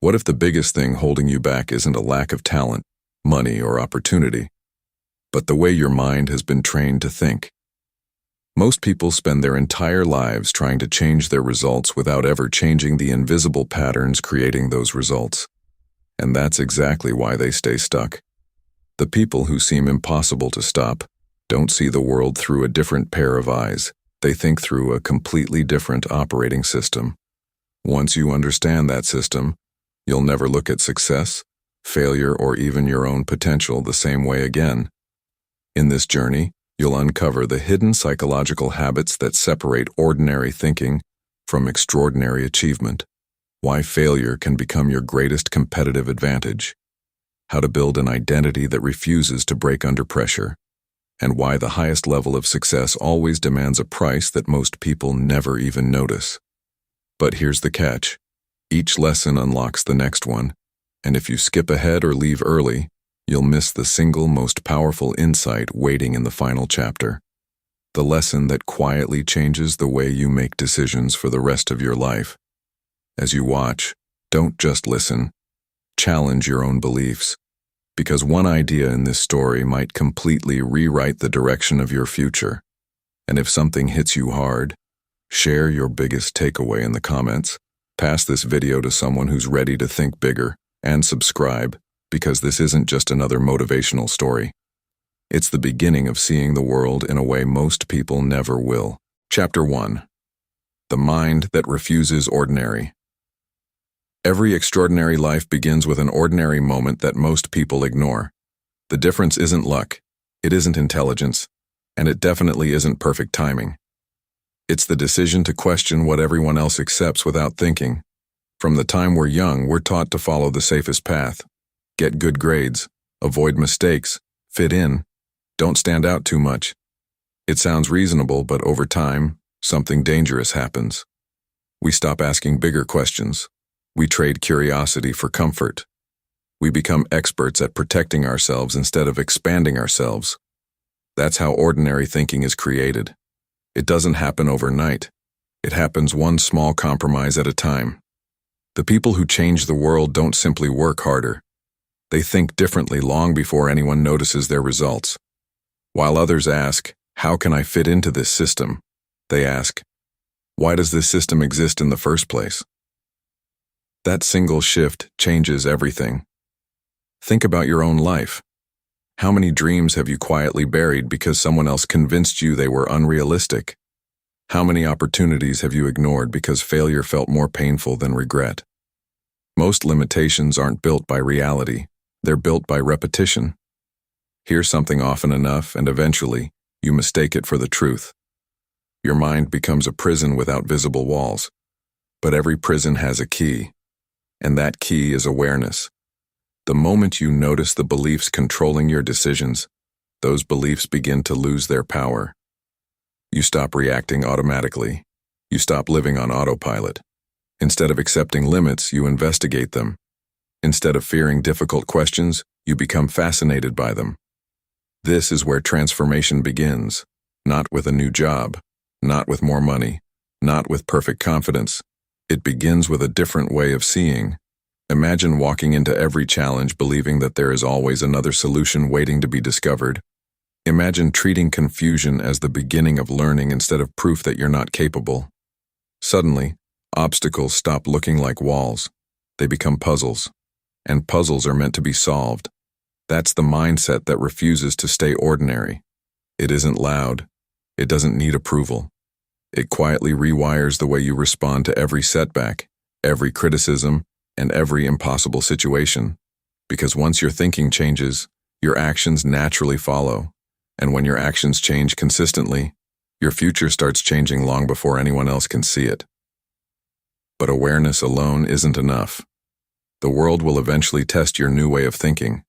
What if the biggest thing holding you back isn't a lack of talent, money, or opportunity, but the way your mind has been trained to think? Most people spend their entire lives trying to change their results without ever changing the invisible patterns creating those results. And that's exactly why they stay stuck. The people who seem impossible to stop don't see the world through a different pair of eyes. They think through a completely different operating system. Once you understand that system, you'll never look at success, failure, or even your own potential the same way again. In this journey, you'll uncover the hidden psychological habits that separate ordinary thinking from extraordinary achievement, why failure can become your greatest competitive advantage, how to build an identity that refuses to break under pressure, and why the highest level of success always demands a price that most people never even notice. But here's the catch. Each lesson unlocks the next one, and if you skip ahead or leave early, you'll miss the single most powerful insight waiting in the final chapter. The lesson that quietly changes the way you make decisions for the rest of your life. As you watch, don't just listen. Challenge your own beliefs. Because one idea in this story might completely rewrite the direction of your future. And if something hits you hard, share your biggest takeaway in the comments. Pass this video to someone who's ready to think bigger, and subscribe, because this isn't just another motivational story. It's the beginning of seeing the world in a way most people never will. Chapter 1. The Mind That Refuses Ordinary. Every extraordinary life begins with an ordinary moment that most people ignore. The difference isn't luck, it isn't intelligence, and it definitely isn't perfect timing. It's the decision to question what everyone else accepts without thinking. From the time we're young, we're taught to follow the safest path. Get good grades, avoid mistakes, fit in, don't stand out too much. It sounds reasonable, but over time, something dangerous happens. We stop asking bigger questions. We trade curiosity for comfort. We become experts at protecting ourselves instead of expanding ourselves. That's how ordinary thinking is created. It doesn't happen overnight. It happens one small compromise at a time. The people who change the world don't simply work harder. They think differently long before anyone notices their results. While others ask, how can I fit into this system? They ask, why does this system exist in the first place? That single shift changes everything. Think about your own life. How many dreams have you quietly buried because someone else convinced you they were unrealistic? How many opportunities have you ignored because failure felt more painful than regret? Most limitations aren't built by reality. They're built by repetition. Hear something often enough, and eventually, you mistake it for the truth. Your mind becomes a prison without visible walls. But every prison has a key. And that key is awareness. The moment you notice the beliefs controlling your decisions, those beliefs begin to lose their power. You stop reacting automatically. You stop living on autopilot. Instead of accepting limits, you investigate them. Instead of fearing difficult questions, you become fascinated by them. This is where transformation begins, not with a new job, not with more money, not with perfect confidence. It begins with a different way of seeing. Imagine walking into every challenge believing that there is always another solution waiting to be discovered. Imagine treating confusion as the beginning of learning instead of proof that you're not capable. Suddenly, obstacles stop looking like walls. They become puzzles. And puzzles are meant to be solved. That's the mindset that refuses to stay ordinary. It isn't loud. It doesn't need approval. It quietly rewires the way you respond to every setback, every criticism, and every impossible situation. Because once your thinking changes, your actions naturally follow. And when your actions change consistently, your future starts changing long before anyone else can see it. But awareness alone isn't enough. The world will eventually test your new way of thinking.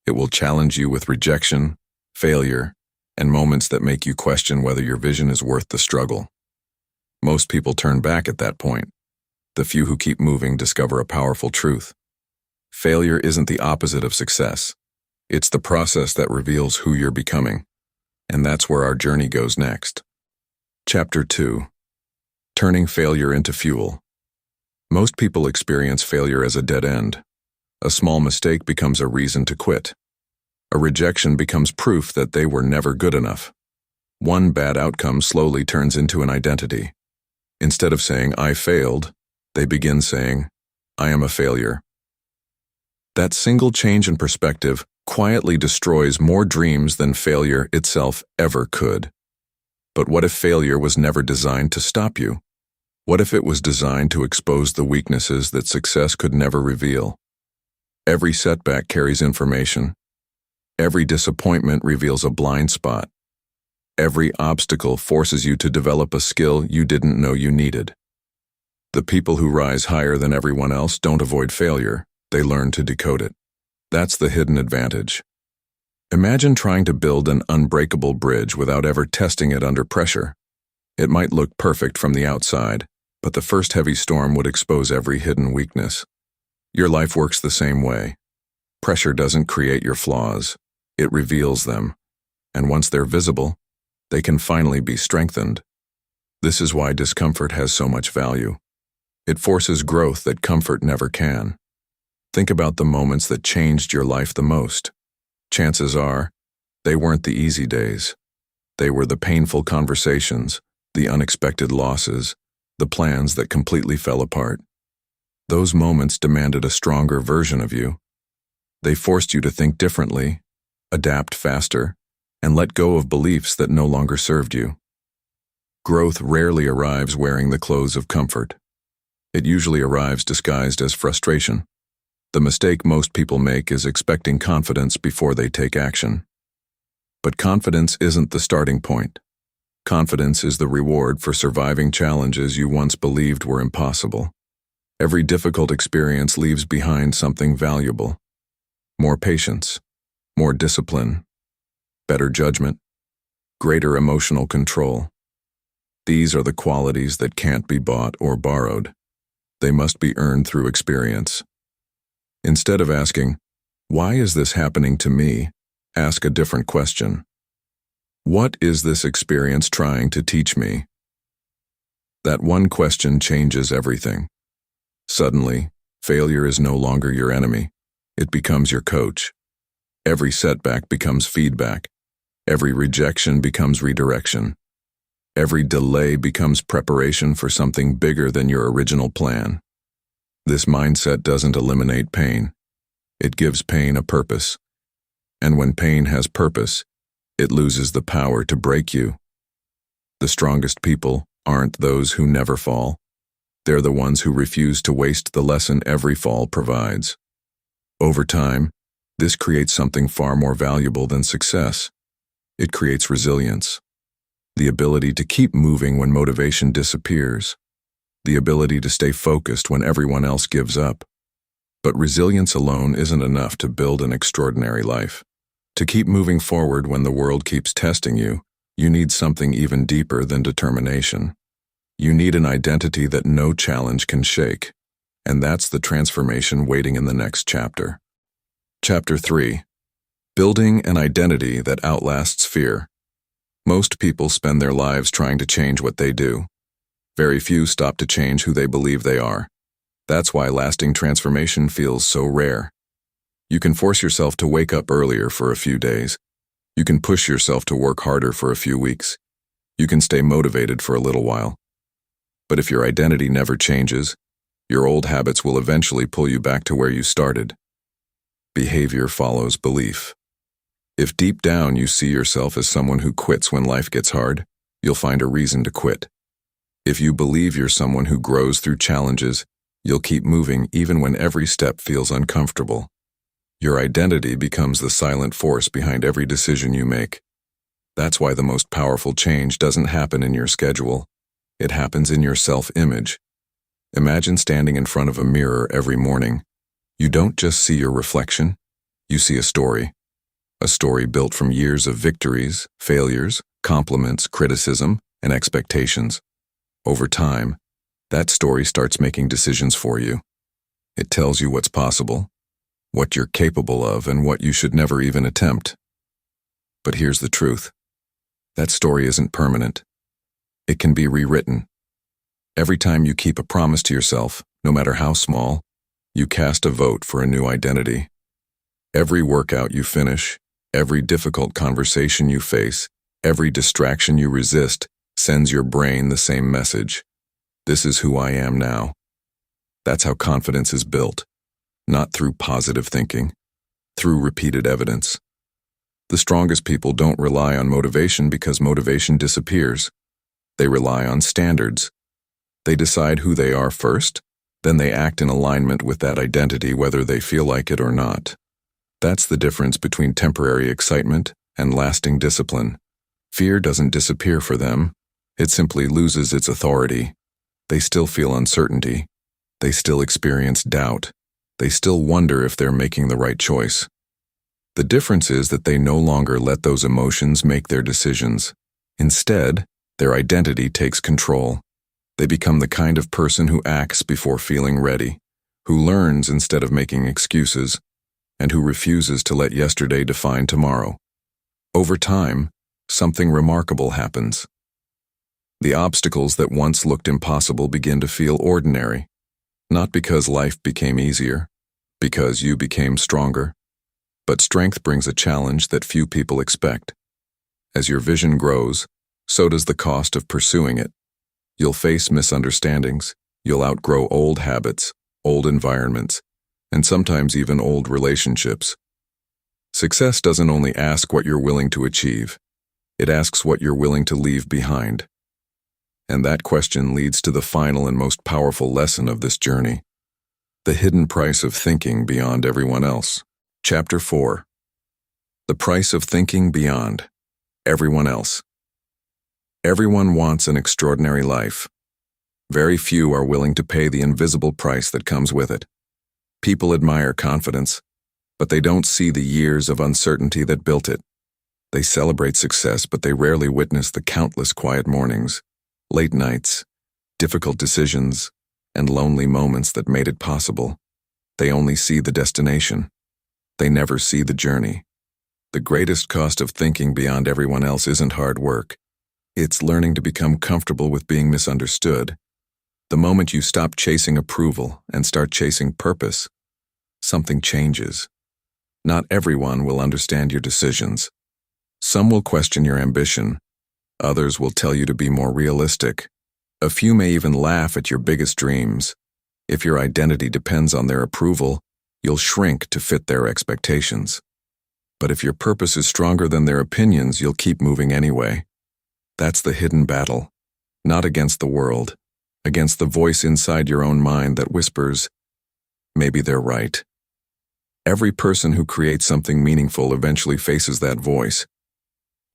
It will challenge you with rejection, failure, and moments that make you question whether your vision is worth the struggle. Most people turn back at that point. The few who keep moving discover a powerful truth. Failure isn't the opposite of success. It's the process that reveals who you're becoming. And that's where our journey goes next. Chapter 2. Turning Failure into Fuel. Most people experience failure as a dead end. A small mistake becomes a reason to quit. A rejection becomes proof that they were never good enough. One bad outcome slowly turns into an identity. Instead of saying, "I failed," they begin saying, "I am a failure." That single change in perspective quietly destroys more dreams than failure itself ever could. But what if failure was never designed to stop you? What if it was designed to expose the weaknesses that success could never reveal? Every setback carries information. Every disappointment reveals a blind spot. Every obstacle forces you to develop a skill you didn't know you needed. The people who rise higher than everyone else don't avoid failure, they learn to decode it. That's the hidden advantage. Imagine trying to build an unbreakable bridge without ever testing it under pressure. It might look perfect from the outside, but the first heavy storm would expose every hidden weakness. Your life works the same way. Pressure doesn't create your flaws, it reveals them. And once they're visible, they can finally be strengthened. This is why discomfort has so much value. It forces growth that comfort never can. Think about the moments that changed your life the most. Chances are, they weren't the easy days. They were the painful conversations, the unexpected losses, the plans that completely fell apart. Those moments demanded a stronger version of you. They forced you to think differently, adapt faster, and let go of beliefs that no longer served you. Growth rarely arrives wearing the clothes of comfort. It usually arrives disguised as frustration. The mistake most people make is expecting confidence before they take action. But confidence isn't the starting point. Confidence is the reward for surviving challenges you once believed were impossible. Every difficult experience leaves behind something valuable. More patience, more discipline, better judgment, greater emotional control. These are the qualities that can't be bought or borrowed. They must be earned through experience. Instead of asking, "Why is this happening to me?" ask a different question. What is this experience trying to teach me? That one question changes everything. Suddenly, failure is no longer your enemy. It becomes your coach. Every setback becomes feedback. Every rejection becomes redirection. Every delay becomes preparation for something bigger than your original plan. This mindset doesn't eliminate pain. It gives pain a purpose. And when pain has purpose, it loses the power to break you. The strongest people aren't those who never fall. They're the ones who refuse to waste the lesson every fall provides. Over time, this creates something far more valuable than success. It creates resilience. The ability to keep moving when motivation disappears. The ability to stay focused when everyone else gives up. But resilience alone isn't enough to build an extraordinary life. To keep moving forward when the world keeps testing you, you need something even deeper than determination. You need an identity that no challenge can shake. And that's the transformation waiting in the next chapter. Chapter 3. Building an identity that outlasts fear. Most people spend their lives trying to change what they do. Very few stop to change who they believe they are. That's why lasting transformation feels so rare. You can force yourself to wake up earlier for a few days. You can push yourself to work harder for a few weeks. You can stay motivated for a little while. But if your identity never changes, your old habits will eventually pull you back to where you started. Behavior follows belief. If deep down you see yourself as someone who quits when life gets hard, you'll find a reason to quit. If you believe you're someone who grows through challenges, you'll keep moving even when every step feels uncomfortable. Your identity becomes the silent force behind every decision you make. That's why the most powerful change doesn't happen in your schedule. It happens in your self-image. Imagine standing in front of a mirror every morning. You don't just see your reflection, you see a story. A story built from years of victories, failures, compliments, criticism, and expectations. Over time, that story starts making decisions for you. It tells you what's possible, what you're capable of, and what you should never even attempt. But here's the truth. That story isn't permanent. It can be rewritten. Every time you keep a promise to yourself, no matter how small, you cast a vote for a new identity. Every workout you finish, every difficult conversation you face, every distraction you resist sends your brain the same message. This is who I am now. That's how confidence is built, not through positive thinking, through repeated evidence. The strongest people don't rely on motivation because motivation disappears. They rely on standards. They decide who they are first, then they act in alignment with that identity whether they feel like it or not. That's the difference between temporary excitement and lasting discipline. Fear doesn't disappear for them. It simply loses its authority. They still feel uncertainty. They still experience doubt. They still wonder if they're making the right choice. The difference is that they no longer let those emotions make their decisions. Instead, their identity takes control. They become the kind of person who acts before feeling ready, who learns instead of making excuses, and who refuses to let yesterday define tomorrow. Over time, something remarkable happens. The obstacles that once looked impossible begin to feel ordinary, not because life became easier, because you became stronger, but strength brings a challenge that few people expect. As your vision grows, so does the cost of pursuing it. You'll face misunderstandings, you'll outgrow old habits, old environments, and sometimes even old relationships. Success doesn't only ask what you're willing to achieve, it asks what you're willing to leave behind. And that question leads to the final and most powerful lesson of this journey: the hidden price of thinking beyond everyone else. Chapter 4. The price of thinking beyond everyone else. Everyone wants an extraordinary life. Very few are willing to pay the invisible price that comes with it. People admire confidence, but they don't see the years of uncertainty that built it. They celebrate success, but they rarely witness the countless quiet mornings, late nights, difficult decisions, and lonely moments that made it possible. They only see the destination. They never see the journey. The greatest cost of thinking beyond everyone else isn't hard work. It's learning to become comfortable with being misunderstood. The moment you stop chasing approval and start chasing purpose, something changes. Not everyone will understand your decisions. Some will question your ambition. Others will tell you to be more realistic. A few may even laugh at your biggest dreams. If your identity depends on their approval, you'll shrink to fit their expectations. But if your purpose is stronger than their opinions, you'll keep moving anyway. That's the hidden battle, not against the world, against the voice inside your own mind that whispers, maybe they're right. Every person who creates something meaningful eventually faces that voice.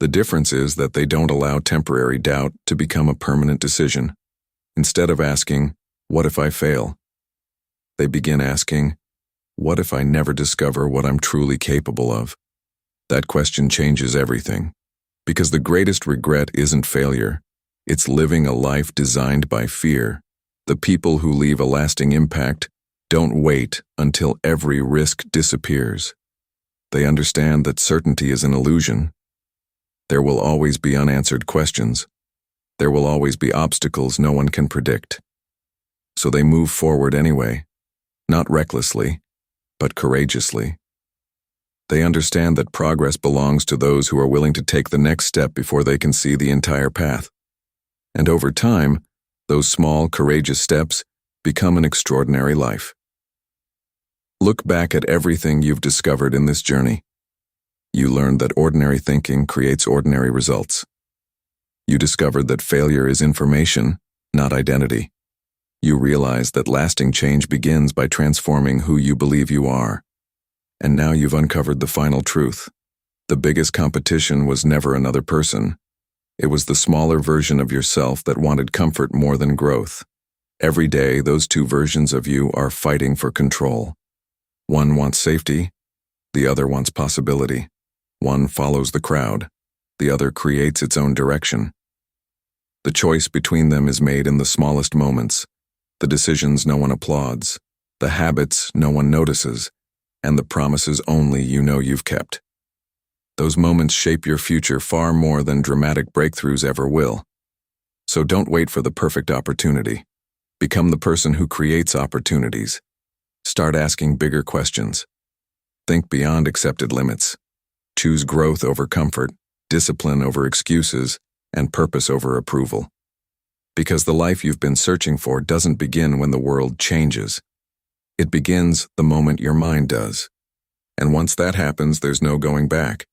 The difference is that they don't allow temporary doubt to become a permanent decision. Instead of asking, what if I fail? They begin asking, what if I never discover what I'm truly capable of? That question changes everything. Because the greatest regret isn't failure, it's living a life designed by fear. The people who leave a lasting impact don't wait until every risk disappears. They understand that certainty is an illusion. There will always be unanswered questions. There will always be obstacles no one can predict. So they move forward anyway, not recklessly, but courageously. They understand that progress belongs to those who are willing to take the next step before they can see the entire path. And over time, those small, courageous steps become an extraordinary life. Look back at everything you've discovered in this journey. You learned that ordinary thinking creates ordinary results. You discovered that failure is information, not identity. You realized that lasting change begins by transforming who you believe you are. And now you've uncovered the final truth. The biggest competition was never another person. It was the smaller version of yourself that wanted comfort more than growth. Every day, those two versions of you are fighting for control. One wants safety, the other wants possibility. One follows the crowd, the other creates its own direction. The choice between them is made in the smallest moments, the decisions no one applauds, the habits no one notices, and the promises only you know you've kept. Those moments shape your future far more than dramatic breakthroughs ever will. So don't wait for the perfect opportunity. Become the person who creates opportunities. Start asking bigger questions. Think beyond accepted limits. Choose growth over comfort, discipline over excuses, and purpose over approval. Because the life you've been searching for doesn't begin when the world changes. It begins the moment your mind does. And once that happens, there's no going back.